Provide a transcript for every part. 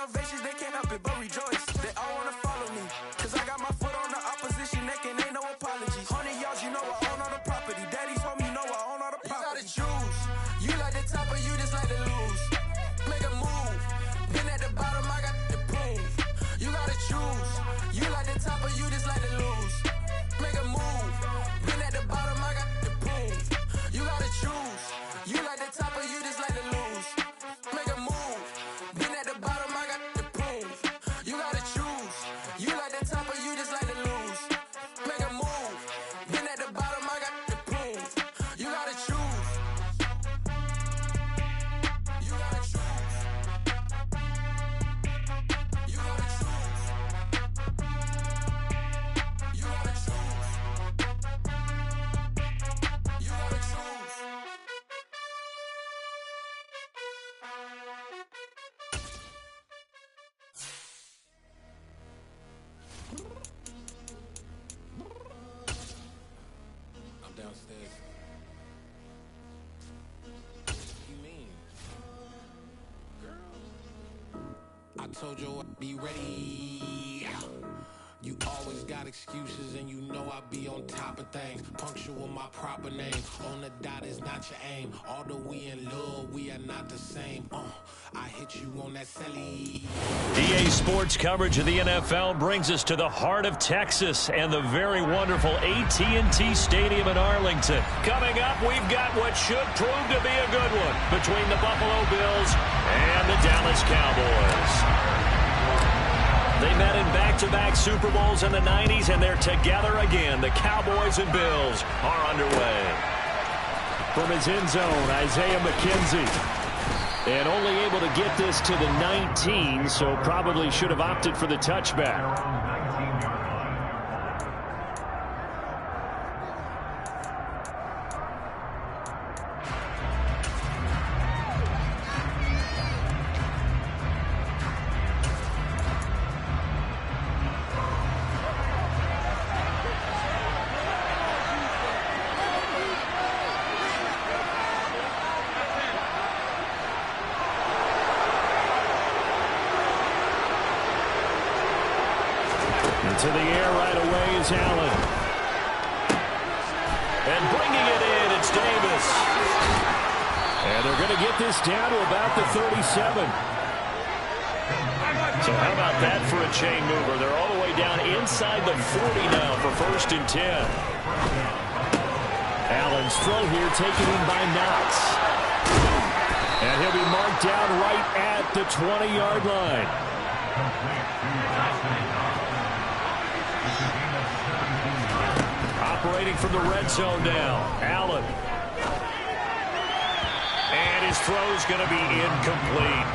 ovations, they can't help it but rejoice. They all wanna follow me, cause I got my foot on the opposition neck and ain't no apologies. 100 yards, you know I own all the property. Daddy's home, you know I own all the property. You gotta choose. You like the top or you just like to lose. Make a move. Been at the bottom, I got the proof. You gotta choose. You like the top or you just like to lose. Make a move. Been at the bottom, I got the proof. You gotta choose. You like the top or you just like to lose. Make a move. Been at the bottom, I got the proof. You gotta choose. You like the top or you just like to lose. Make a move. Been at the bottom, I got the proof. You gotta choose. You gotta choose. You gotta choose. You gotta choose. You gotta choose. I'm downstairs. What you mean? Girl, I told you I'd be ready. You always got excuses and you know I be on top of things. Punctual my proper name. On the dot is not your aim. Although we in love, we are not the same. I hit you on that celly. EA Sports coverage of the NFL brings us to the heart of Texas and the very wonderful AT&T Stadium in Arlington. Coming up, we've got what should prove to be a good one between the Buffalo Bills and the Dallas Cowboys. They met in back-to-back Super Bowls in the 90s, and they're together again. The Cowboys and Bills are underway. From his end zone, Isaiah McKenzie. And only able to get this to the 19, so probably should have opted for the touchback. To the air right away is Allen. And bringing it in, it's Davis. And they're going to get this down to about the 37. So how about that for a chain mover? They're all the way down inside the 40 now for 1st and 10. Allen's throw here taken in by Knox. And he'll be marked down right at the 20-yard line. Operating from the red zone now, Allen. And his throw's going to be incomplete.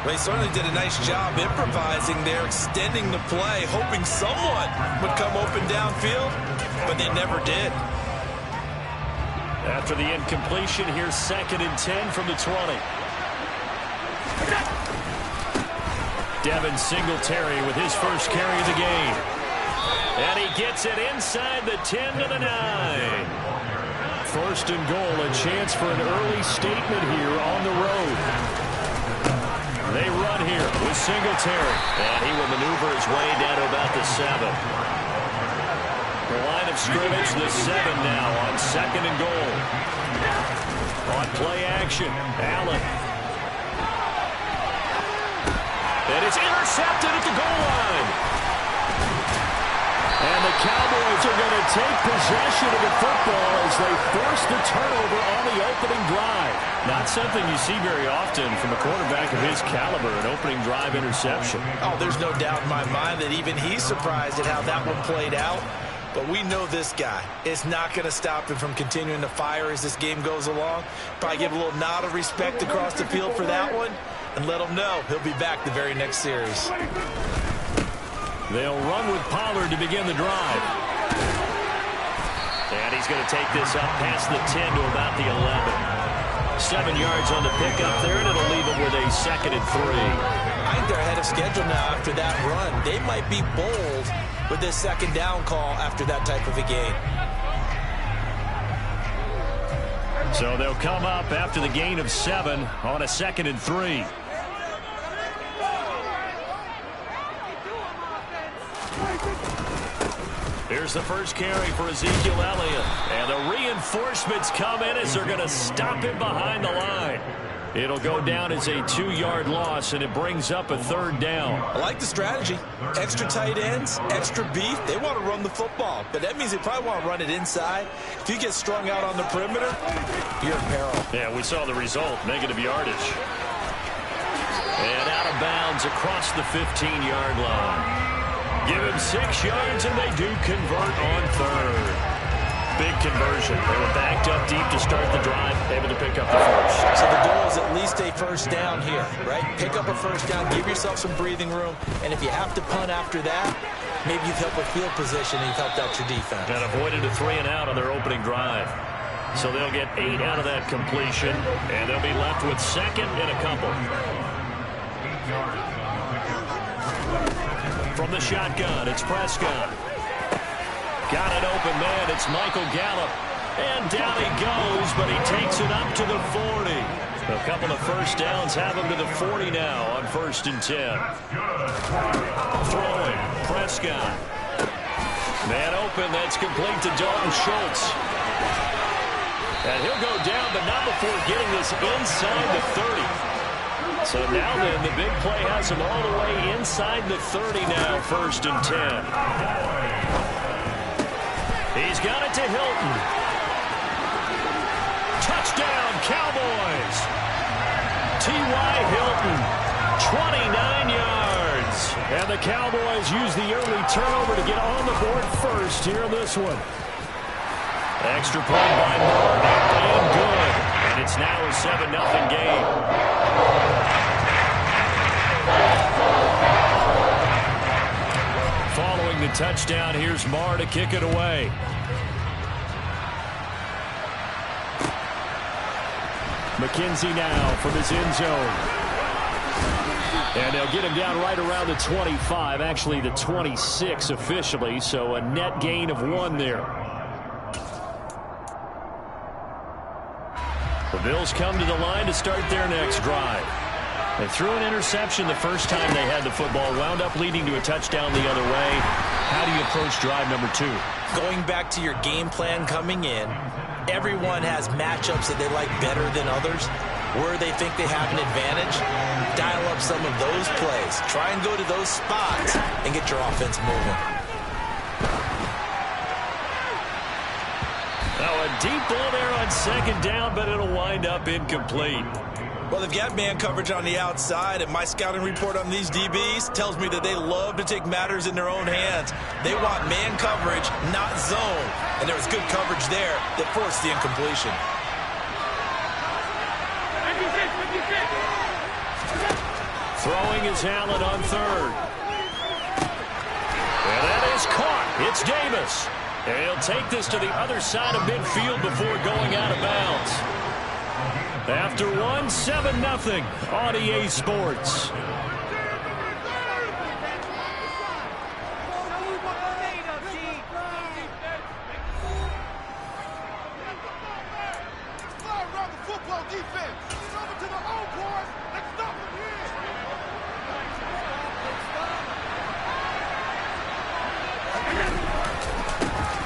They certainly did a nice job improvising there, extending the play, hoping someone would come open downfield, but they never did. After the incompletion, here's 2nd and 10 from the 20. Devin Singletary with his first carry of the game. And he gets it inside the 10 to the 9. 1st and goal, a chance for an early statement here on the road. They run here with Singletary. And he will maneuver his way down to about the 7. The line of scrimmage, the 7 now on 2nd and goal. On play action, Allen. And it's intercepted at the goal line. And the Cowboys are going to take possession of the football as they force the turnover on the opening drive. Not something you see very often from a quarterback of his caliber, an opening drive interception. Oh, there's no doubt in my mind that even he's surprised at how that one played out. But we know this guy is not going to stop him from continuing to fire as this game goes along. Probably give a little nod of respect across the field for that one and let him know he'll be back the very next series. They'll run with Pollard to begin the drive. And he's going to take this up past the 10 to about the 11. 7 yards on the pickup there, and it'll leave him with a 2nd and 3. I think they're ahead of schedule now after that run. They might be bold with this 2nd down call after that type of a game. So they'll come up after the gain of 7 on a 2nd and 3. Here's the first carry for Ezekiel Elliott. And the reinforcements come in as they're going to stop him behind the line. It'll go down as a 2-yard loss, and it brings up a 3rd down. I like the strategy. Extra tight ends, extra beef. They want to run the football, but that means they probably want to run it inside. If you get strung out on the perimeter, you're in peril. Yeah, we saw the result, negative yardage. And out of bounds across the 15-yard line. Give him 6 yards, and they do convert on 3rd. Big conversion. They were backed up deep to start the drive, able to pick up the first. So the goal is at least a first down here, right? Pick up a first down, give yourself some breathing room, and if you have to punt after that, maybe you've helped with field position and you've helped out your defense. And avoided a 3-and-out on their opening drive. So they'll get 8 out of that completion, and they'll be left with 2nd and a couple. From the shotgun, it's Prescott. Got an open man. It's Michael Gallup. And down he goes, but he takes it up to the 40. A couple of first downs have him to the 40 now on 1st and 10. Throwing, Prescott. Man open, that's complete to Dalton Schultz. And he'll go down, but not before getting this inside the 30. So now then, the big play has him all the way inside the 30 now, 1st and 10. He's got it to Hilton. Touchdown, Cowboys. T.Y. Hilton, 29 yards. And the Cowboys use the early turnover to get on the board first here in this one. Extra point by Moore, and good. And it's now a 7-0 game. Following the touchdown, here's Marr to kick it away. McKenzie now from his end zone. And they'll get him down right around the 25, actually the 26 officially, so a net gain of 1 there. The Bills come to the line to start their next drive. They threw an interception the first time they had the football, wound up leading to a touchdown the other way. How do you approach drive number 2? Going back to your game plan coming in, everyone has matchups that they like better than others, where they think they have an advantage. Dial up some of those plays. Try and go to those spots and get your offense moving. Now a deep ball there on 2nd down, but it'll wind up incomplete. Well, they've got man coverage on the outside, and my scouting report on these DBs tells me that they love to take matters in their own hands. They want man coverage, not zone. And there was good coverage there that forced the incompletion. Throwing is Allen on 3rd. And that is caught. It's Davis. And he'll take this to the other side of midfield before going out of bounds. After 1, 7-0 on EA Sports.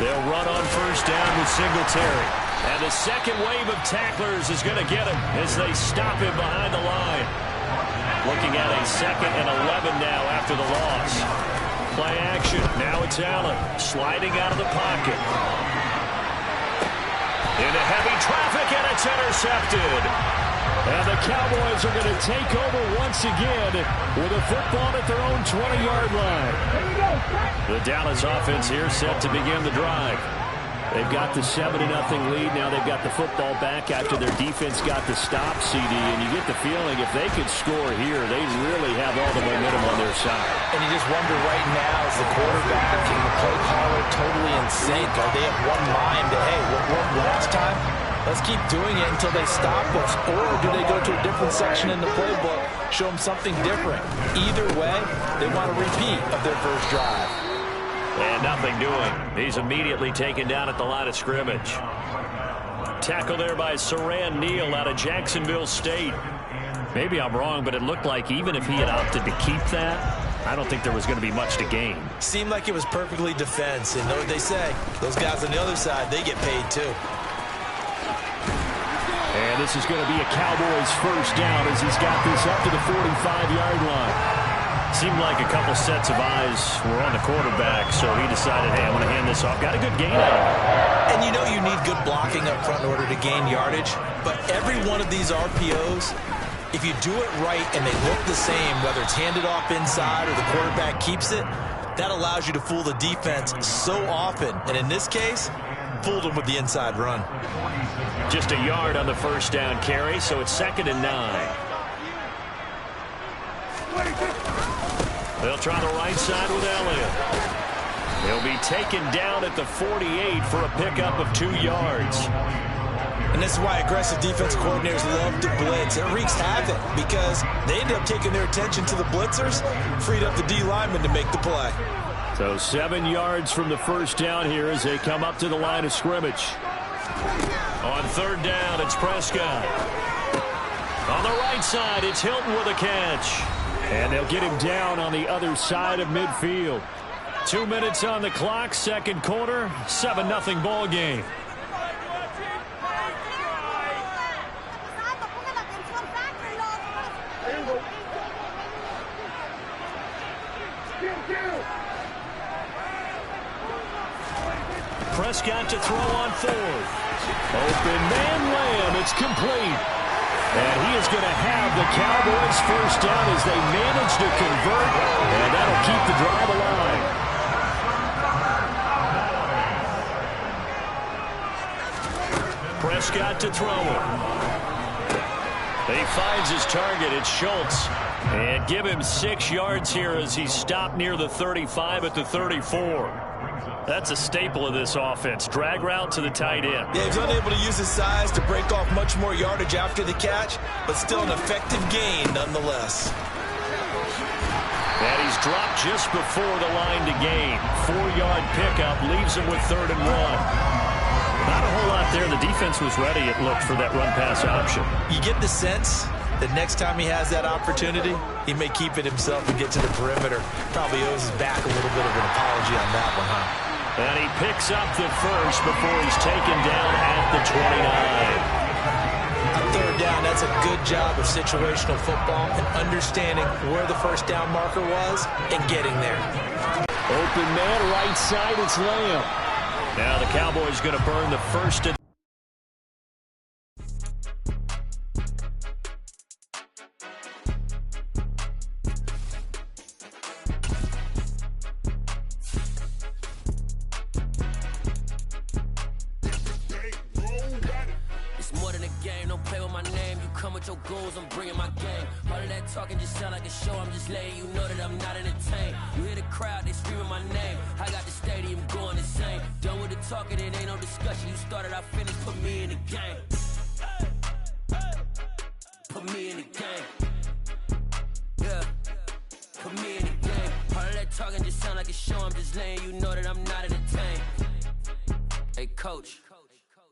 They'll run on 1st down with Singletary. And the second wave of tacklers is going to get him as they stop him behind the line. Looking at a 2nd and 11 now after the loss. Play action. Now it's Allen sliding out of the pocket. Into heavy traffic, and it's intercepted. And the Cowboys are going to take over once again with a football at their own 20-yard line. The Dallas offense here set to begin the drive. They've got the 7-0 lead. Now they've got the football back after their defense got the stop, CD. And you get the feeling if they could score here, they really have all the momentum on their side. And you just wonder right now, is the quarterback and the play caller totally in sync? Are they of one mind that, hey, what worked last time? Let's keep doing it until they stop us. Or do they go to a different section in the playbook, show them something different? Either way, they want a repeat of their first drive. And nothing doing. He's immediately taken down at the line of scrimmage. Tackle there by Saran Neal out of Jacksonville State. Maybe I'm wrong, but it looked like even if he had opted to keep that, I don't think there was going to be much to gain. Seemed like it was perfectly defense. And know what they say, those guys on the other side, they get paid too. And this is going to be a Cowboys first down as he's got this up to the 45-yard line. Seemed like a couple sets of eyes were on the quarterback, so he decided, hey, I'm going to hand this off. Got a good gain out of it. And you know you need good blocking up front in order to gain yardage, but every one of these RPOs, if you do it right and they look the same, whether it's handed off inside or the quarterback keeps it, that allows you to fool the defense so often. And in this case, fooled them with the inside run. Just a yard on the first down carry, so it's 2nd and 9. They'll try the right side with Elliott. He'll be taken down at the 48 for a pickup of 2 yards. And this is why aggressive defense coordinators love to blitz. It wreaks havoc because they end up taking their attention to the blitzers, freed up the D lineman to make the play. So 7 yards from the first down here as they come up to the line of scrimmage. On 3rd down, it's Prescott. On the right side, it's Hilton with a catch. And they'll get him down on the other side of midfield. 2 minutes on the clock, 2nd quarter, 7-0 ball game. Prescott to throw on 4th. Open man Lamb, it's complete. And he is going to have the Cowboys first down as they manage to convert, and that'll keep the drive alive. Prescott to throw it. He finds his target. It's Schultz. And give him 6 yards here as he's stopped near the 35 at the 34. That's a staple of this offense. Drag route to the tight end. Yeah, he's unable to use his size to break off much more yardage after the catch, but still an effective gain nonetheless. And he's dropped just before the line to gain. 4-yard pickup leaves him with 3rd and 1. Not a whole lot there. The defense was ready, it looked, for that run-pass option. You get the sense that next time he has that opportunity, he may keep it himself and get to the perimeter. Probably owes his back a little bit of an apology on that one, huh? And he picks up the first before he's taken down at the 29. On 3rd down, that's a good job of situational football and understanding where the first down marker was and getting there. Open man, right side, it's Lamb. Now the Cowboys going to burn the first and your goals, I'm bringing my game. All of that talking just sound like a show. I'm just letting you know that I'm not entertained. You hear the crowd, they screaming my name. I got the stadium going insane. Done with the talking, it ain't no discussion. You started, I finished, put me in the game. Put me in the game. Yeah. Put me in the game. All of that talking just sound like a show. I'm just letting you know that I'm not entertained. Hey, coach.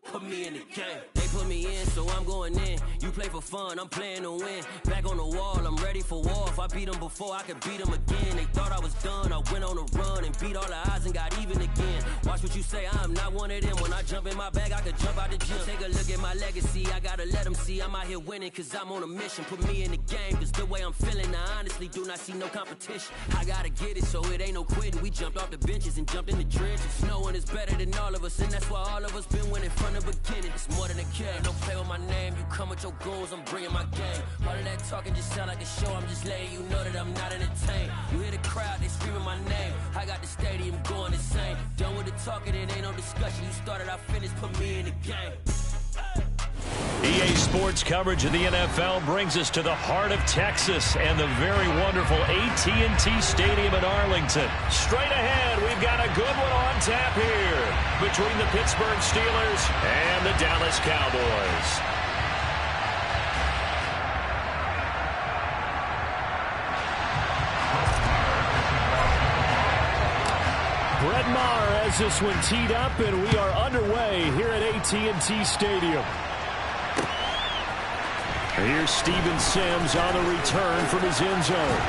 Put me in the game. They put me in, so I'm going in. You play for fun, I'm playing to win. Back on the wall, I'm ready for war. If I beat them before, I could beat them again. They thought I was done, I went on a run and beat all the odds and got even again. Watch what you say, I'm not one of them. When I jump in my bag, I could jump out the gym. Take a look at my legacy, I gotta let them see I'm out here winning, cause I'm on a mission. Put me in the game, cause the way I'm feeling, I honestly do not see no competition. I gotta get it, so it ain't no quitting. We jumped off the benches and jumped in the trenches. No one is better than all of us, and that's why all of us been winning from the beginning. It's more than a game, don't play with my name. You come with your goals, I'm bringing my game. All of that talking just sound like a show. I'm just letting you know that I'm not entertained. You hear the crowd, they screaming my name. I got the stadium going insane. Done with the talking, it ain't no discussion. You started, I finished, put me in the game. EA Sports coverage of the NFL brings us to the heart of Texas and the very wonderful AT&T Stadium in Arlington. Straight ahead, we've got a good one on tap here between the Pittsburgh Steelers and the Dallas Cowboys. Brett Maher has this one teed up, and we are underway here at AT&T Stadium. Here's Steven Sims on the return from his end zone.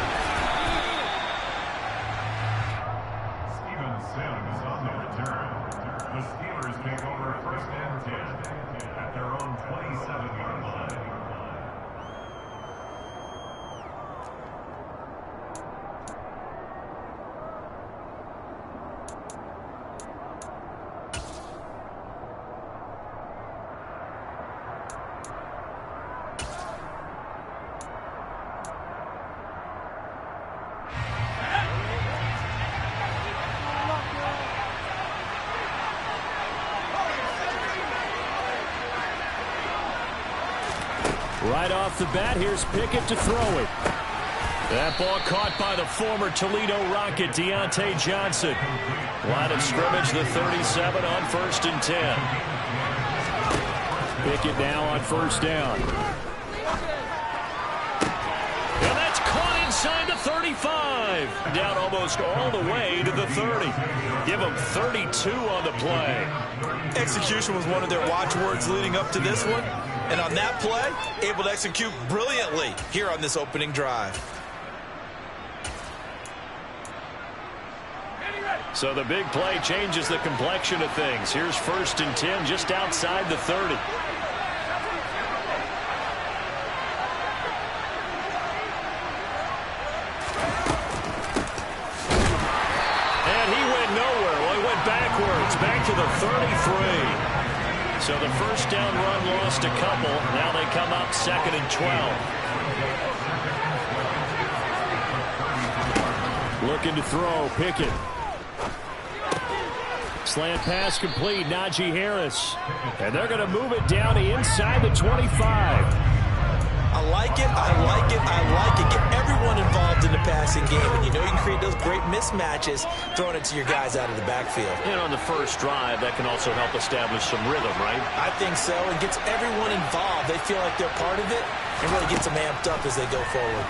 Right off the bat, here's Pickett to throw it. That ball caught by the former Toledo Rocket, Deontay Johnson. Line of scrimmage, the 37 on 1st and 10. Pickett now on 1st down. And that's caught inside the 35. Down almost all the way to the 30. Give them 32 on the play. Execution was one of their watchwords leading up to this one. And on that play, able to execute brilliantly here on this opening drive. So the big play changes the complexion of things. Here's 1st and 10 just outside the 30. And he went nowhere. Well, he went backwards, back to the 33. So the 1st down run lost a couple. Now they come up 2nd and 12. Looking to throw, Pickett. Slant pass complete, Najee Harris. And they're going to move it down to inside the 25. I like it, I like it, I like it. Get everyone involved in the passing game. And you know you can create those great mismatches throwing it to your guys out of the backfield. And on the first drive, that can also help establish some rhythm, right? I think so. And gets everyone involved. They feel like they're part of it and really gets them amped up as they go forward.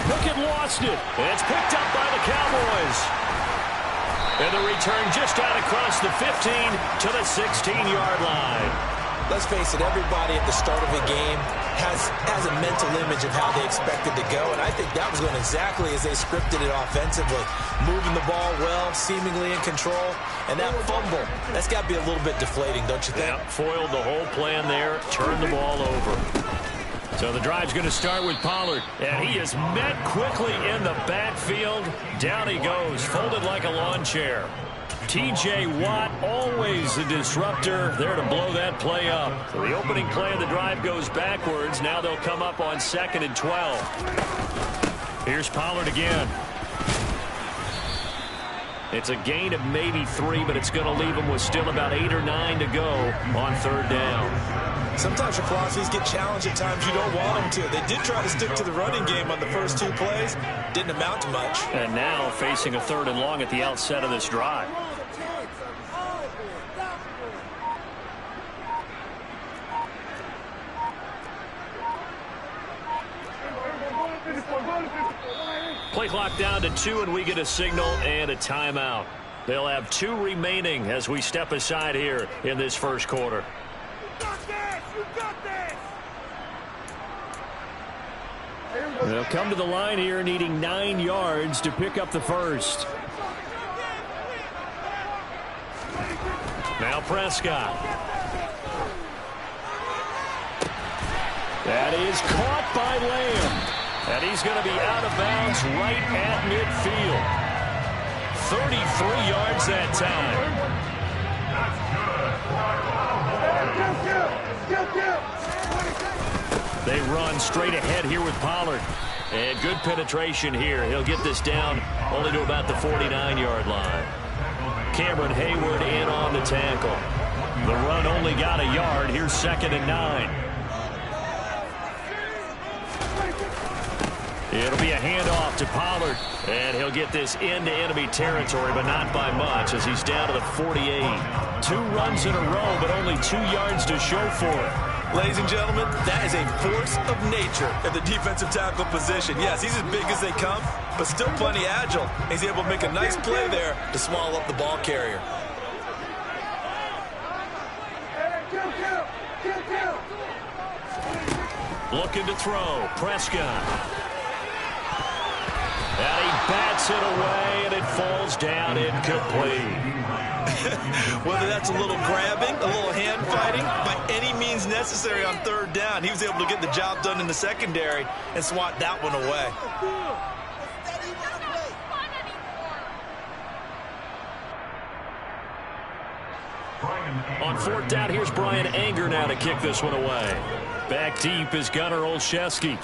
Pickett lost it. It's picked up by the Cowboys. And the return just out across the 15 to the 16-yard line. Let's face it, everybody at the start of a game has a mental image of how they expect it to go, and I think that was going exactly as they scripted it offensively. Moving the ball well, seemingly in control, and that fumble, that's got to be a little bit deflating, don't you think? Yeah, foiled the whole plan there, turned the ball over. So the drive's going to start with Pollard, and he is met quickly in the backfield. Down he goes, folded like a lawn chair. T.J. Watt, always a disruptor, there to blow that play up. So the opening play of the drive goes backwards. Now they'll come up on 2nd and 12. Here's Pollard again. It's a gain of maybe 3, but it's going to leave them with still about 8 or 9 to go on 3rd down. Sometimes your philosophies get challenged at times you don't want them to. They did try to stick to the running game on the first 2 plays. Didn't amount to much. And now facing a 3rd and long at the outset of this drive. Play clock down to 2, and we get a signal and a timeout. They'll have 2 remaining as we step aside here in this first quarter. They'll come to the line here needing 9 yards to pick up the first. Now Prescott. That is caught by Lamb. And he's going to be out of bounds right at midfield. 33 yards that time. They run straight ahead here with Pollard. And good penetration here. He'll get this down only to about the 49-yard line. Cameron Hayward in on the tackle. The run only got a yard. Here's 2nd and 9. It'll be a handoff to Pollard, and he'll get this into enemy territory, but not by much as he's down to the 48. 2 runs in a row, but only 2 yards to show for it. Ladies and gentlemen, that is a force of nature at the defensive tackle position. Yes, he's as big as they come, but still plenty agile. He's able to make a nice play there to swallow up the ball carrier. Looking to throw, Prescott. And he bats it away, and it falls down incomplete. Whether that's a little grabbing, a little hand fighting, by any means necessary on 3rd down, he was able to get the job done in the secondary and swat that one away. On 4th down, here's Brian Anger now to kick this one away. Back deep is Gunnar Olszewski.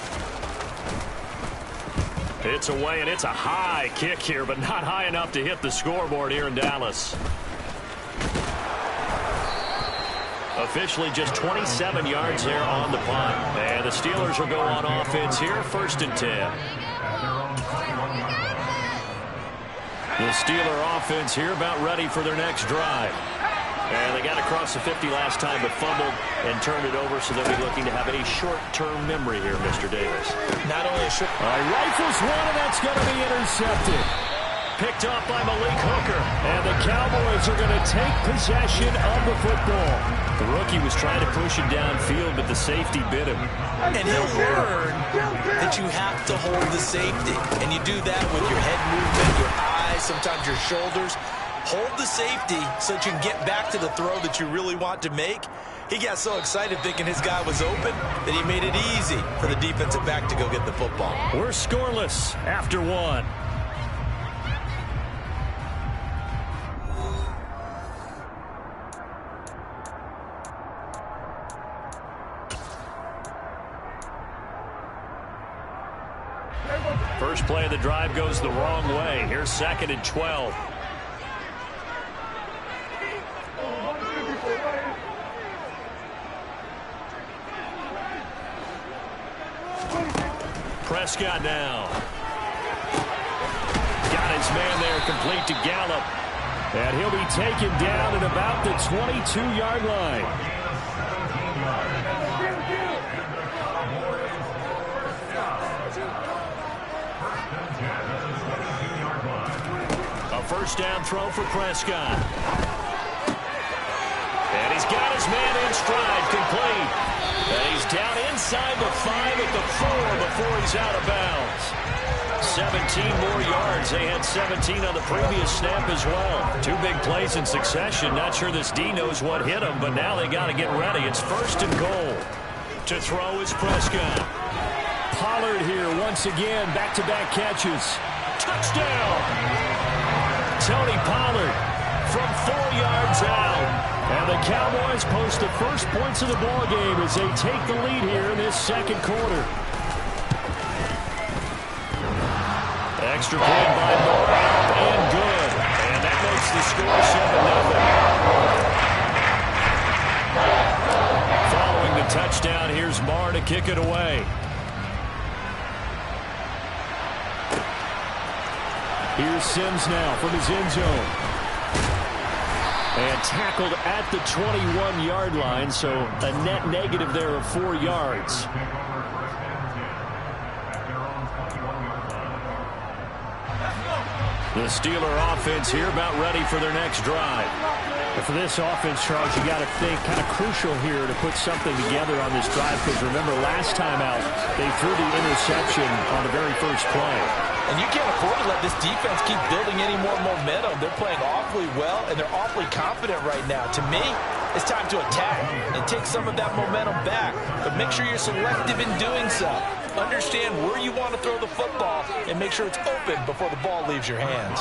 It's away, and it's a high kick here, but not high enough to hit the scoreboard here in Dallas. Officially just 27 yards there on the punt. And the Steelers will go on offense here, 1st and 10. The Steeler offense here about ready for their next drive. And they got across the 50 last time, but fumbled and turned it over, so they'll be looking to have a short-term memory here, Mr. Davis. Not only a short... All right, rifles one, and that's going to be intercepted. Picked off by Malik Hooker. And the Cowboys are going to take possession of the football. The rookie was trying to push it downfield, but the safety bit him. And he'll learn that you have to hold the safety. And you do that with your head movement, your eyes, sometimes your shoulders. Hold the safety so that you can get back to the throw that you really want to make. He got so excited thinking his guy was open that he made it easy for the defensive back to go get the football. We're scoreless after one. First play of the drive goes the wrong way. Here's 2nd and 12. Prescott now. Got his man there, complete to Gallup. And he'll be taken down at about the 22-yard line. A first down throw for Prescott. And he's got his man in stride, complete. And he's down inside the 5 at the 4 before he's out of bounds. 17 more yards. They had 17 on the previous snap as well. 2 big plays in succession. Not sure this D knows what hit him, but now they got to get ready. It's 1st and goal. To throw is Prescott. Pollard here once again. Back-to-back catches. Touchdown! Tony Pollard from 4 yards out. And the Cowboys post the first points of the ball game as they take the lead here in this 2nd quarter. Extra point by Moore, and good. And that makes the score 7-0. Following the touchdown, here's Marr to kick it away. Here's Sims now from his end zone. And tackled at the 21-yard line, so a net negative there of 4 yards. The Steeler offense here about ready for their next drive. And for this offense, Charles, you got to think kind of crucial here to put something together on this drive, because remember last time out they threw the interception on the very first play. And you can't afford to let this defense keep building any more momentum. They're playing awfully well, and they're awfully confident right now. To me, it's time to attack and take some of that momentum back. But make sure you're selective in doing so. Understand where you want to throw the football and make sure it's open before the ball leaves your hands.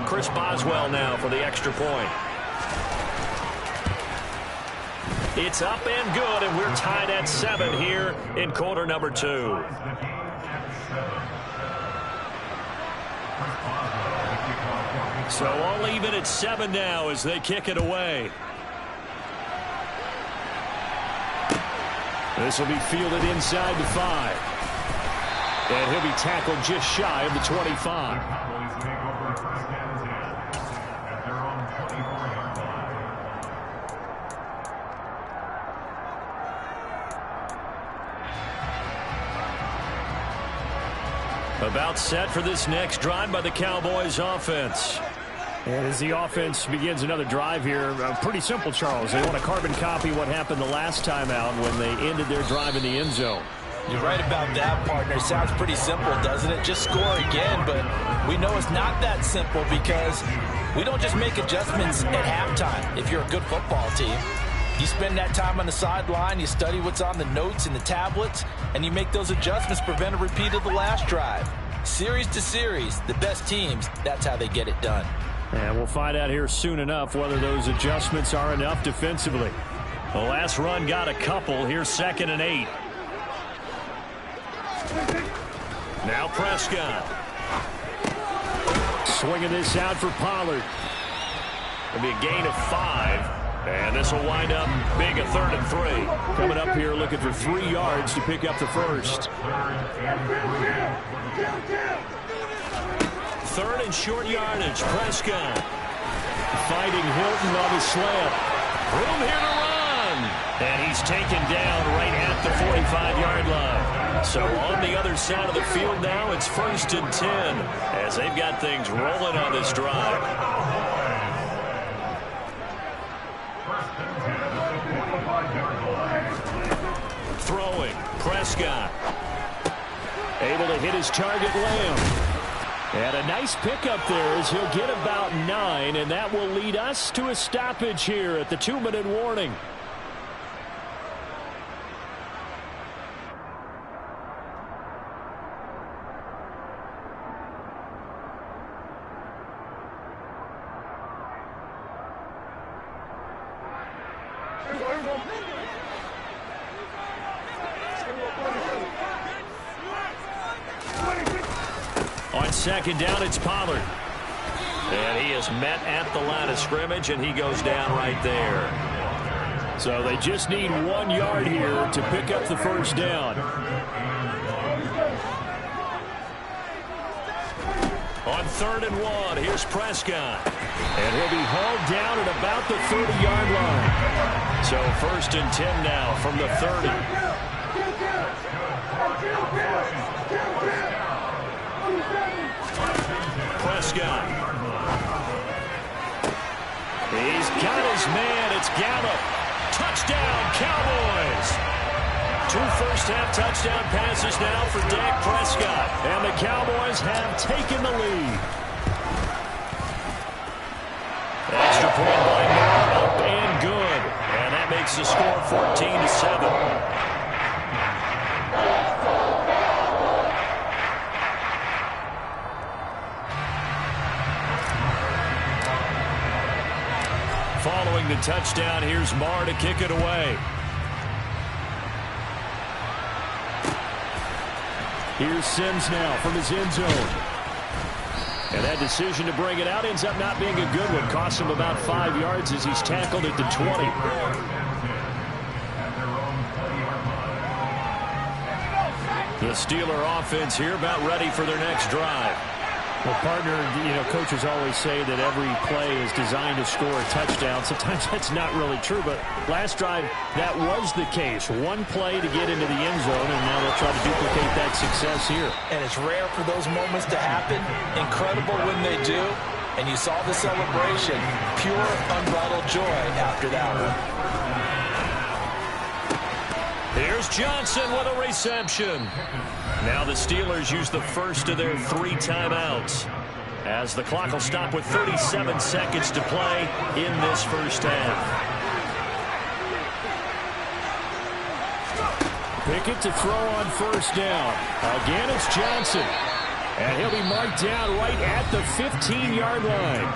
Chris Boswell now for the extra point. It's up and good, and we're tied at 7 here in quarter number 2. So all even at 7 now as they kick it away. This will be fielded inside the 5. And he'll be tackled just shy of the 25. About set for this next drive by the Cowboys offense. And as the offense begins another drive here, pretty simple, Charles. They want to carbon copy what happened the last time out when they ended their drive in the end zone. You're right about that, partner. Sounds pretty simple, doesn't it? Just score again, but we know it's not that simple because we don't just make adjustments at halftime if you're a good football team. You spend that time on the sideline, you study what's on the notes and the tablets, and you make those adjustments to prevent a repeat of the last drive. Series to series, the best teams, that's how they get it done. And we'll find out here soon enough whether those adjustments are enough defensively. The last run got a couple. Here's 2nd and 8. Now Prescott. Swinging this out for Pollard. It'll be a gain of 5. And this will wind up being a 3rd and 3. Coming up here looking for 3 yards to pick up the first. 3rd and short yardage. Prescott fighting Hilton on the slant. Room here to run. And he's taken down right at the 45-yard line. So on the other side of the field now, it's 1st and 10 as they've got things rolling on this drive. Throwing, Prescott. Able to hit his target, Lamb. And a nice pickup there as he'll get about 9, and that will lead us to a stoppage here at the 2-minute warning. On 2nd down, it's Pollard. And he is met at the line of scrimmage, and he goes down right there. So they just need 1 yard here to pick up the first down. On 3rd and 1, here's Prescott. And he'll be hauled down at about the 30-yard line. So 1st and 10 now from the 30. Prescott. He's got his man. It's Gallup. Touchdown, Cowboys. 2 first-half touchdown passes now for Dak Prescott. And the Cowboys have taken the lead. Extra point by Moore, up and good. And that makes the score 14-7. Following the touchdown, here's Marr to kick it away. Here's Sims now from his end zone. And that decision to bring it out ends up not being a good one. Costs him about 5 yards as he's tackled at the 20. The Steeler offense here about ready for their next drive. Well, partner, coaches always say that every play is designed to score a touchdown. Sometimes that's not really true, but last drive, that was the case. 1 play to get into the end zone, and now they'll try to duplicate that success here. And it's rare for those moments to happen. Incredible when they do. And you saw the celebration. Pure, unbridled joy after that one. Here's Johnson with a reception. Now the Steelers use the first of their 3 timeouts as the clock will stop with 37 seconds to play in this first half. Pickett to throw on 1st down. Again, it's Johnson. And he'll be marked down right at the 15-yard line.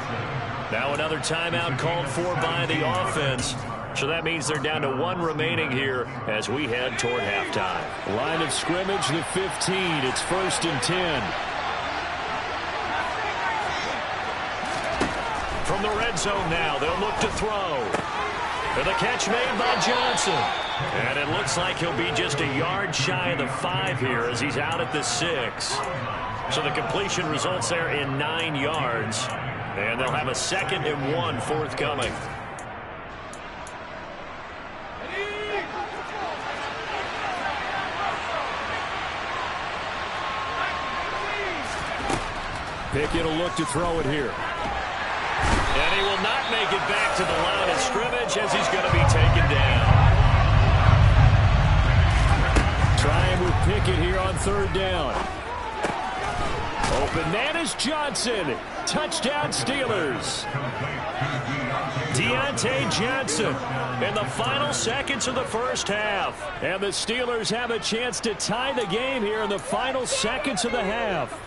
Now another timeout called for by the offense. So that means they're down to 1 remaining here as we head toward halftime. Line of scrimmage, the 15. It's 1st and 10. From the red zone now, they'll look to throw. And the catch made by Johnson. And it looks like he'll be just a yard shy of the 5 here as he's out at the 6. So the completion results there in 9 yards. And they'll have a 2nd and 1 forthcoming. Pickett will look to throw it here. And he will not make it back to the line of scrimmage as he's going to be taken down. Trying with Pickett here on 3rd down. Open man is Johnson. Touchdown Steelers. Deontay Johnson in the final seconds of the first half. And the Steelers have a chance to tie the game here in the final seconds of the half.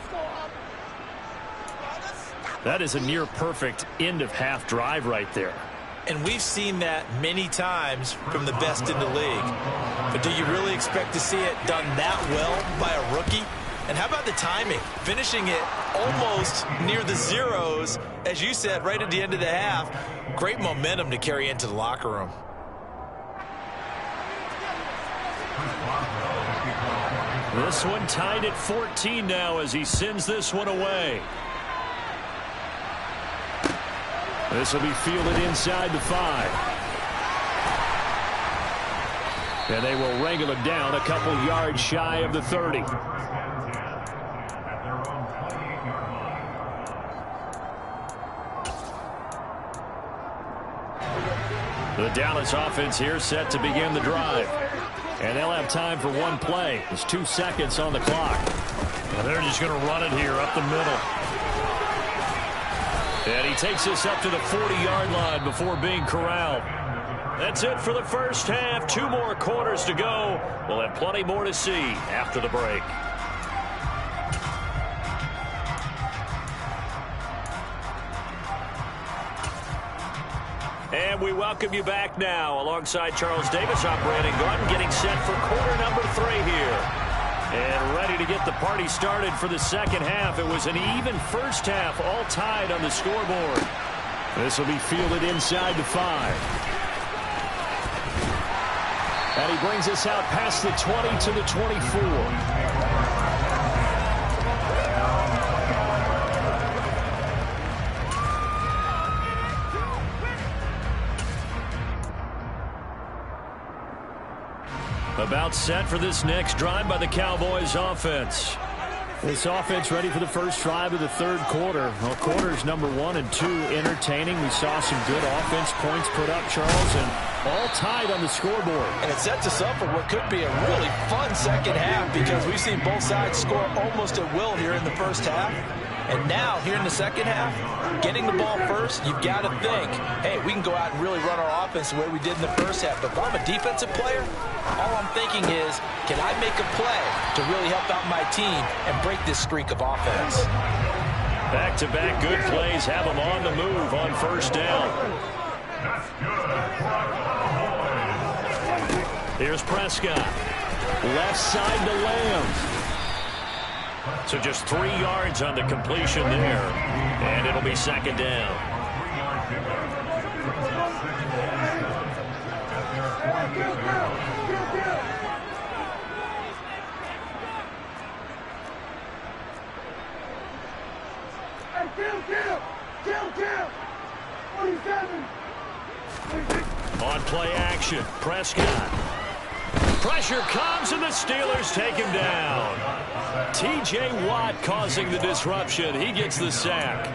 That is a near-perfect end-of-half drive right there. And we've seen that many times from the best in the league. But do you really expect to see it done that well by a rookie? And how about the timing? Finishing it almost near the zeros, as you said, right at the end of the half. Great momentum to carry into the locker room. This one tied at 14 now as he sends this one away. This will be fielded inside the 5. And they will wrangle it down a couple yards shy of the 30. The Dallas offense here set to begin the drive. And they'll have time for one play. There's 2 seconds on the clock. And they're just going to run it here up the middle. And he takes this up to the 40-yard line before being corralled. That's it for the first half. 2 more quarters to go. We'll have plenty more to see after the break. And we welcome you back now. Alongside Charles Davis, I'm Brandon Gordon, getting set for quarter number 3 here. And ready to get the party started for the second half. It was an even first half, all tied on the scoreboard. This will be fielded inside the 5. And he brings us out past the 20 to the 24. About set for this next drive by the Cowboys offense. This offense ready for the first drive of the third quarter. Well, quarters number 1 and 2 entertaining. We saw some good offense points put up, Charles, and all tied on the scoreboard. And it sets us up for what could be a really fun second half because we've seen both sides score almost at will here in the first half. And now, here in the second half, getting the ball first, you've got to think, hey, we can go out and really run our offense the way we did in the first half. But if I'm a defensive player, all I'm thinking is, can I make a play to really help out my team and break this streak of offense? Back-to-back good plays have them on the move on first down. Here's Prescott. Left side to Lamb. So just 3 yards on the completion there. And it'll be second down. On play action, Prescott. Pressure comes, and the Steelers take him down. T.J. Watt causing the disruption. He gets the sack.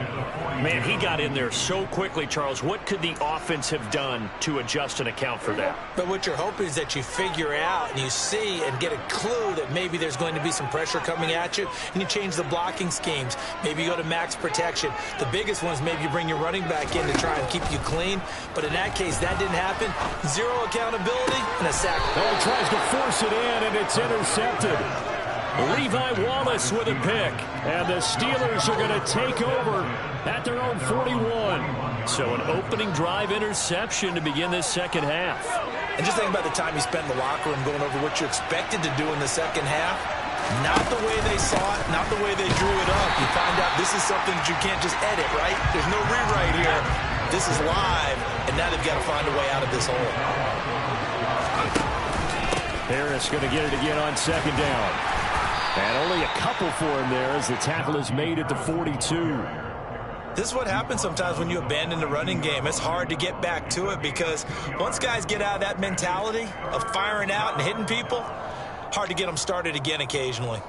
Man, he got in there so quickly, Charles. What could the offense have done to adjust and account for that? But what you're hoping is that you figure out and you see and get a clue that maybe there's going to be some pressure coming at you, and you change the blocking schemes. Maybe you go to max protection. The biggest one is maybe you bring your running back in to try and keep you clean. But in that case, that didn't happen. 0 accountability and a sack. Oh, he tries to force it in, and it's intercepted. Levi Wallace with a pick. And the Steelers are going to take over at their own 41. So an opening drive interception to begin this second half. And just think about the time you spent in the locker room going over what you expected to do in the second half. Not the way they saw it, not the way they drew it up. You find out this is something that you can't just edit, right? There's no rewrite here. This is live, and now they've got to find a way out of this hole. Harris going to get it again on second down. And only a couple for him there as the tackle is made at the 42. This is what happens sometimes when you abandon the running game. It's hard to get back to it because once guys get out of that mentality of firing out and hitting people, hard to get them started again occasionally.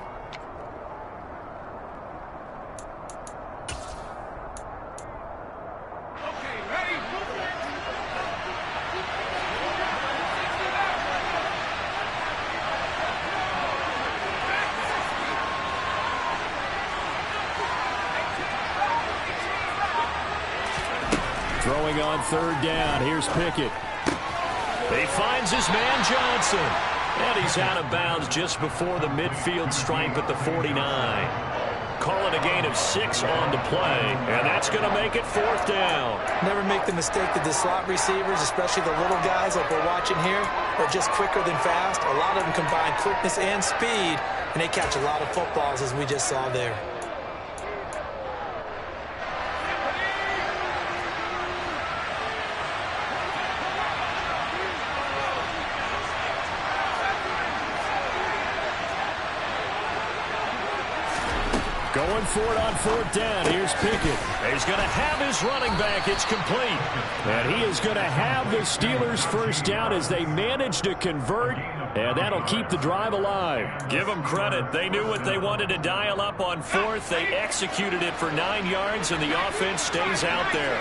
Throwing on third down. Here's Pickett. He finds his man Johnson. And he's out of bounds just before the midfield stripe at the 49. call it a gain of 6 on the play, and that's going to make it 4th down. Never make the mistake that the slot receivers, especially the little guys like we're watching here, are just quicker than fast. A lot of them combine quickness and speed, and they catch a lot of footballs, as we just saw there. Going for it on 4th down. Here's Pickett. He's going to have his running back. It's complete. And he is going to have the Steelers' first down as they manage to convert. And that'll keep the drive alive. Give them credit. They knew what they wanted to dial up on 4th. They executed it for 9 yards, and the offense stays out there.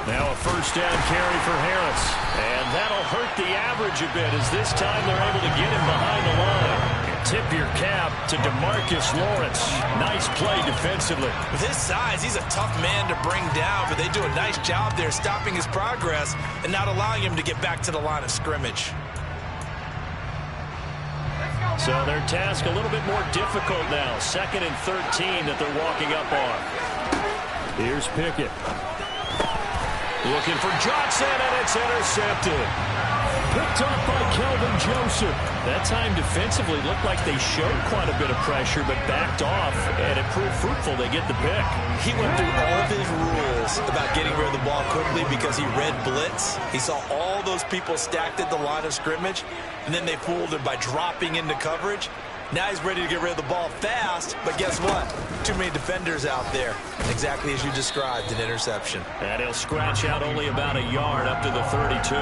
Now a first down carry for Harris. And that'll hurt the average a bit as this time they're able to get him behind the line. Tip your cap to DeMarcus Lawrence. Nice play defensively. With his size, he's a tough man to bring down, but they do a nice job there stopping his progress and not allowing him to get back to the line of scrimmage. So their task a little bit more difficult now. 2nd and 13 that they're walking up on. Here's Pickett. Looking for Johnson, and it's intercepted. Picked up by Kelvin Joseph. That time defensively looked like they showed quite a bit of pressure, but backed off, and it proved fruitful. They get the pick. He went through all of his rules about getting rid of the ball quickly because he read blitz. He saw all those people stacked at the line of scrimmage, and then they fooled him by dropping into coverage. Now he's ready to get rid of the ball fast, but guess what? Too many defenders out there. Exactly as you described, an interception. And he'll scratch out only about a yard up to the 32.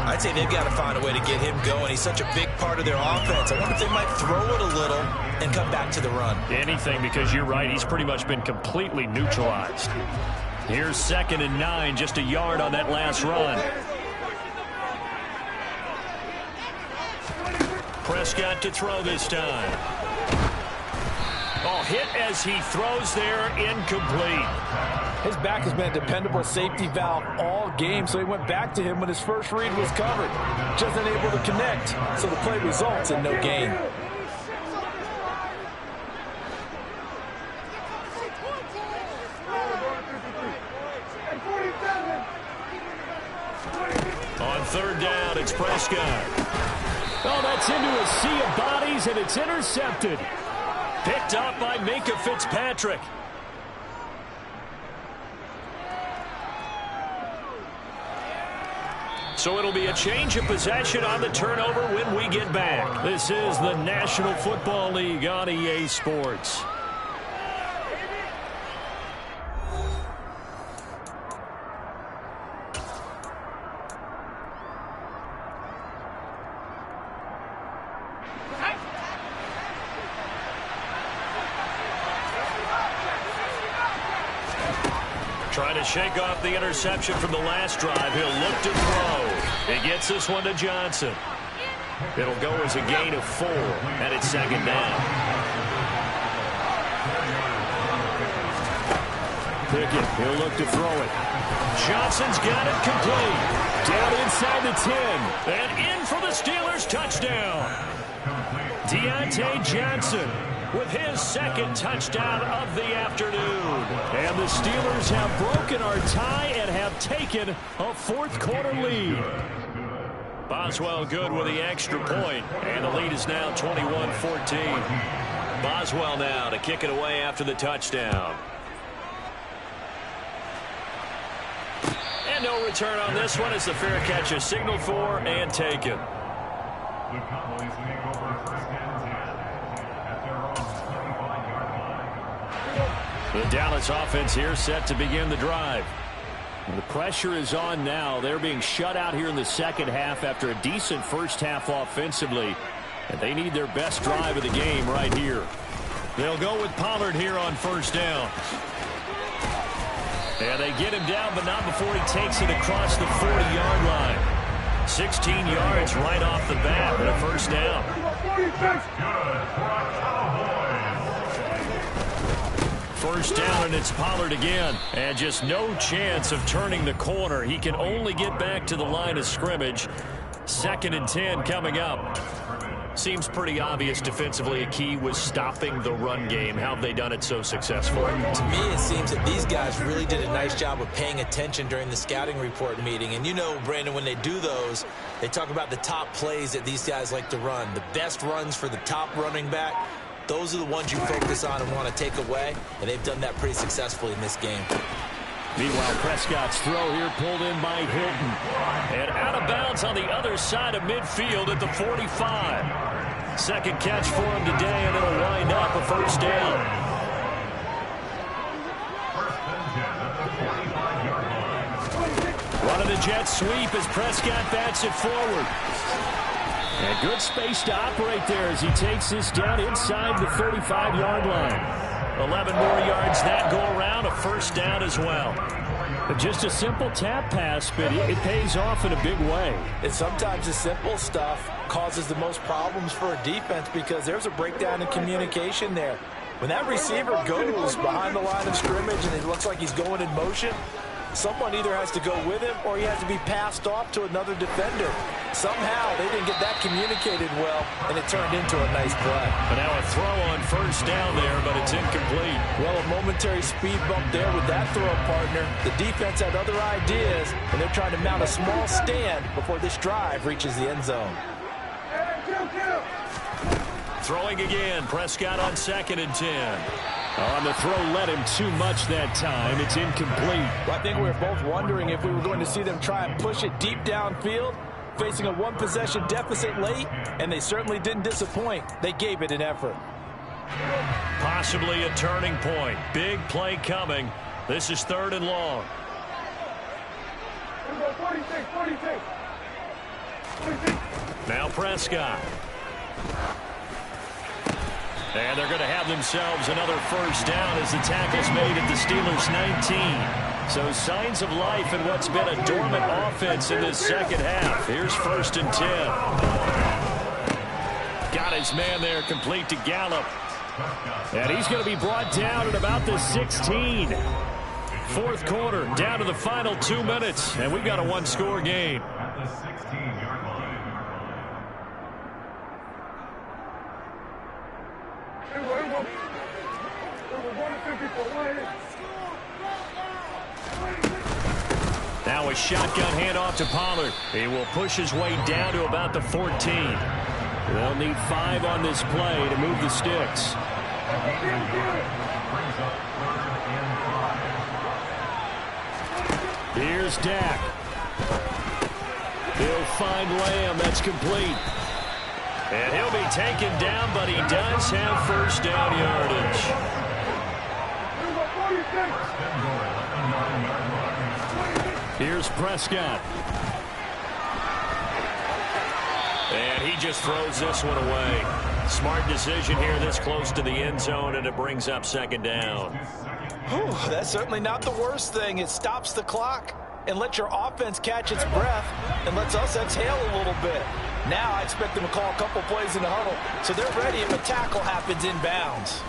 I'd say they've got to find a way to get him going. He's such a big part of their offense. I wonder if they might throw it a little and come back to the run. Anything, because you're right. He's pretty much been completely neutralized. Here's 2nd and 9, just a yard on that last run. Prescott to throw this time. Oh, hit as he throws there, incomplete. His back has been a dependable safety valve all game, so he went back to him when his first read was covered. Just unable to connect, so the play results in no gain. On 3rd down, it's Prescott. Oh, that's into a sea of bodies, and it's intercepted. Picked up by Minkah Fitzpatrick. So it'll be a change of possession on the turnover when we get back. This is the National Football League on EA Sports. Trying to shake off the interception from the last drive. He'll look to throw. He gets this one to Johnson. It'll go as a gain of 4, and it's 2nd down. Pickett, he'll look to throw it. Johnson's got it complete. Down inside the 10. And in for the Steelers touchdown. Deontay Johnson with his 2nd touchdown of the afternoon. And the Steelers have broken our tie and have taken a 4th quarter lead. Boswell good with the extra point, and the lead is now 21-14. Boswell now to kick it away after the touchdown. And no return on this one as the fair catch is signaled for and taken. The Dallas offense here set to begin the drive. The pressure is on now. They're being shut out here in the second half after a decent first half offensively. And they need their best drive of the game right here. They'll go with Pollard here on first down. And they get him down, but not before he takes it across the 40-yard line. 16 yards right off the bat and a first down. First down, and it's Pollard again. And just no chance of turning the corner. He can only get back to the line of scrimmage. 2nd and 10 coming up. Seems pretty obvious defensively a key was stopping the run game. How have they done it so successfully? To me, it seems that these guys really did a nice job of paying attention during the scouting report meeting. And you know, Brandon, when they do those, they talk about the top plays that these guys like to run. The best runs for the top running back, those are the ones you focus on and want to take away. And they've done that pretty successfully in this game. Meanwhile, Prescott's throw here pulled in by Hilton. And out of bounds on the other side of midfield at the 45. Second catch for him today, and it'll wind up a first down. Running the jet sweep as Prescott bats it forward. And good space to operate there as he takes this down inside the 35-yard line. 11 more yards that go around, a first down as well. Just a simple tap pass, but it pays off in a big way. And sometimes the simple stuff causes the most problems for a defense because there's a breakdown in communication there. When that receiver goes behind the line of scrimmage and it looks like he's going in motion, someone either has to go with him or he has to be passed off to another defender. Somehow they didn't get that communicated well, and it turned into a nice play. But now a throw on first down there, but it's incomplete. Well, a momentary speed bump there with that throw, partner. The defense had other ideas, and they're trying to mount a small stand before this drive reaches the end zone. Throwing again, Prescott on 2nd and 10. On the throw led him too much that time. It's incomplete. Well, I think we were both wondering if we were going to see them try and push it deep downfield, facing a one-possession deficit late, and they certainly didn't disappoint. They gave it an effort. Possibly a turning point. Big play coming. This is 3rd and long. 46. Now Prescott. And they're going to have themselves another first down as the tackle's made at the Steelers' 19. So signs of life in what's been a dormant offense in this second half. Here's 1st and 10. Got his man there, complete to Gallup. And he's going to be brought down at about the 16. 4th quarter, down to the final 2 minutes, and we've got a one-score game. Now a shotgun handoff to Pollard. He will push his way down to about the 14. They'll need 5 on this play to move the sticks. Here's Dak. He'll find Lamb. That's complete. And he'll be taken down, but he does have first down yardage. Here's Prescott. And he just throws this one away. Smart decision here this close to the end zone, and it brings up 2nd down. Whew, that's certainly not the worst thing. It stops the clock and lets your offense catch its breath and lets us exhale a little bit. Now I expect them to call a couple plays in the huddle, so they're ready if a tackle happens inbounds.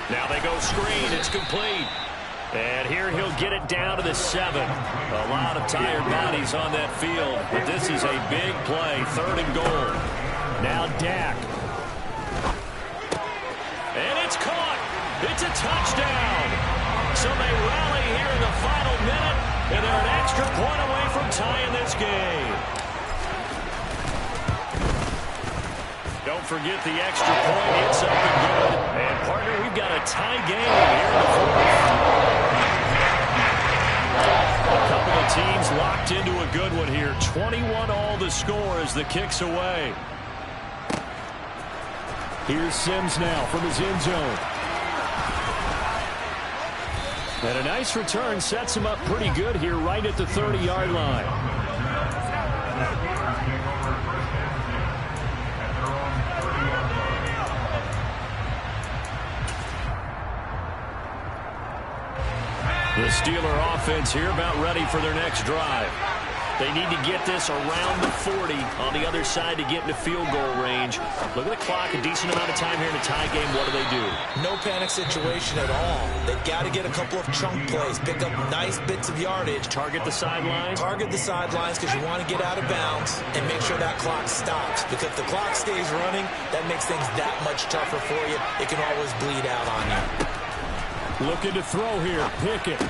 Now they go screen. It's complete. And here he'll get it down to the 7. A lot of tired bodies on that field, but this is a big play. 3rd and goal. Now Dak. And it's caught. It's a touchdown. So they rally here in the final minute, and they're an extra point away from tying this game. Don't forget the extra point. It's up and good. And, partner, we've got a tie game here in the 4th. A couple of teams locked into a good one here. 21 all the score as the kick's away. Here's Sims now from his end zone. And a nice return sets him up pretty good here right at the 30-yard line. The Steeler offense here about ready for their next drive. They need to get this around the 40 on the other side to get into field goal range. Look at the clock, a decent amount of time here in a tie game. What do? No panic situation at all. They've got to get a couple of chunk plays, pick up nice bits of yardage. Target the sidelines? Target the sidelines because you want to get out of bounds and make sure that clock stops. Because if the clock stays running, that makes things that much tougher for you. It can always bleed out on you. Looking to throw here. Pickett.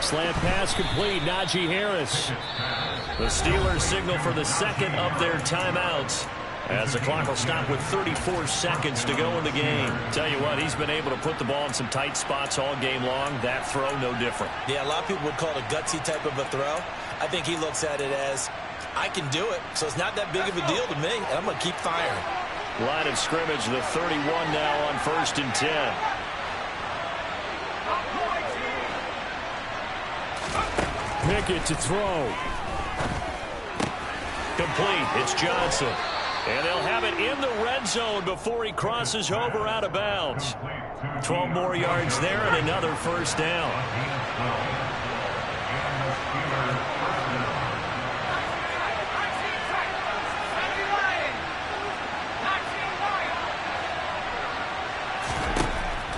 Slant pass complete. Najee Harris. The Steelers signal for the second of their timeouts as the clock will stop with 34 seconds to go in the game. Tell you what, he's been able to put the ball in some tight spots all game long. That throw, no different. Yeah, a lot of people would call it a gutsy type of a throw. I think he looks at it as, I can do it, so it's not that big of a deal to me, and I'm going to keep firing. Line of scrimmage, the 31 now on 1st and 10. Pickett to throw. Complete. It's Johnson. And they'll have it in the red zone before he crosses over out of bounds. 12 more yards there and another first down.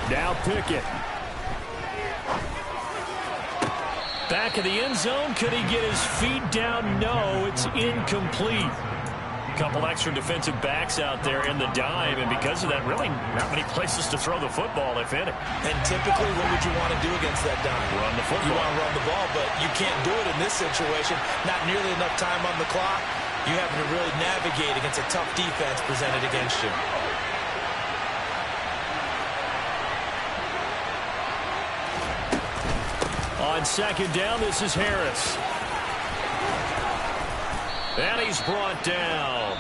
Now Pickett. Back of the end zone. Could he get his feet down? No, it's incomplete. A couple extra defensive backs out there in the dime, and because of that, really not many places to throw the football, if any. And typically, what would you want to do against that dime? Run the football. You want to run the ball, but you can't do it in this situation. Not nearly enough time on the clock. You have to really navigate against a tough defense presented against you. On second down, this is Harris. And he's brought down.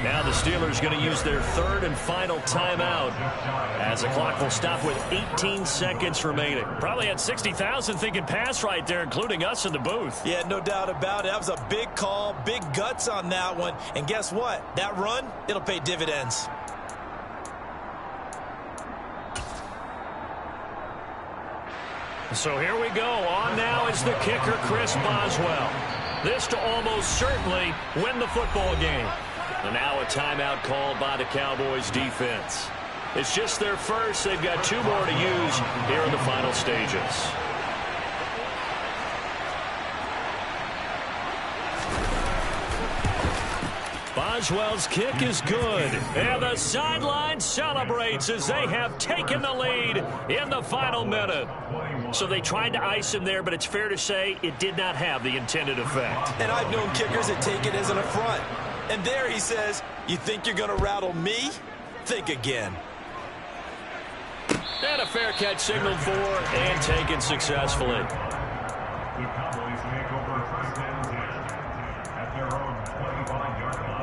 Now the Steelers going to use their third and final timeout as the clock will stop with 18 seconds remaining. Probably had 60,000 thinking pass right there, including us in the booth. Yeah, no doubt about it. That was a big call, big guts on that one. And guess what? That run, it'll pay dividends. So here we go. On now is the kicker, Chris Boswell. This to almost certainly win the football game. And now a timeout called by the Cowboys defense. It's just their first. They've got 2 more to use here in the final stages. Boswell's kick is good. And the sideline celebrates as they have taken the lead in the final minute. So they tried to ice him there, but it's fair to say it did not have the intended effect. And I've known kickers that take it as an affront. And there he says, you think you're going to rattle me? Think again. And a fair catch signaled for and taken successfully. The Cowboys take over 1st and 10 at their own 25-yard line.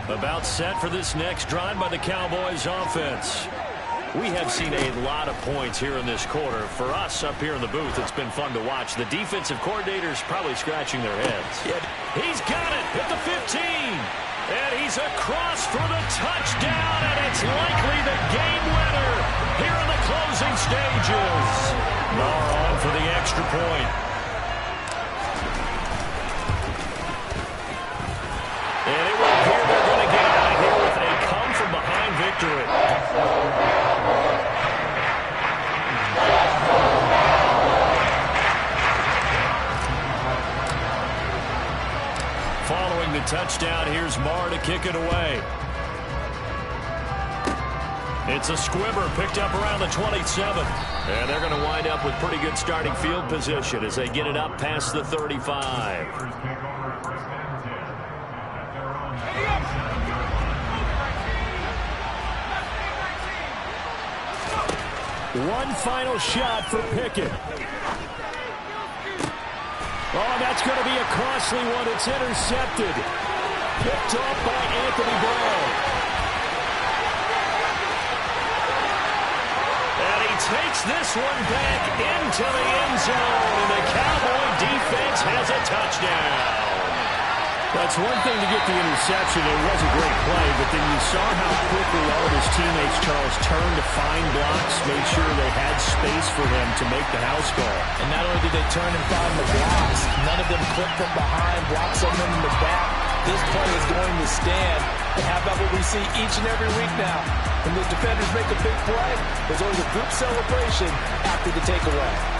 About set for this next drive by the Cowboys offense. We have seen a lot of points here in this quarter. For us up here in the booth, it's been fun to watch. The defensive coordinators probably scratching their heads. Yeah. He's got it at the 15. And he's across for the touchdown, and it's likely the game winner here in the closing stages. Marr on for the extra point. And it will appear they're going to get out of here with a come-from-behind victory. Following the touchdown, here's Marr to kick it away. It's a squibber picked up around the 27. And they're going to wind up with pretty good starting field position as they get it up past the 35. One final shot for Pickett. Oh, that's going to be a costly one. It's intercepted. Picked off by Anthony Brown. Gets this one back into the end zone, and the Cowboy defense has a touchdown. That's one thing to get the interception. It was a great play, but then you saw how quickly all of his teammates, Charles, turned to find blocks, made sure they had space for him to make the house call. And not only did they turn and find the blocks, none of them clipped from behind, blocks on them in the back. This play is going to stand. And how about what we see each and every week now? When the defenders make a big play, there's always a group celebration after the takeaway.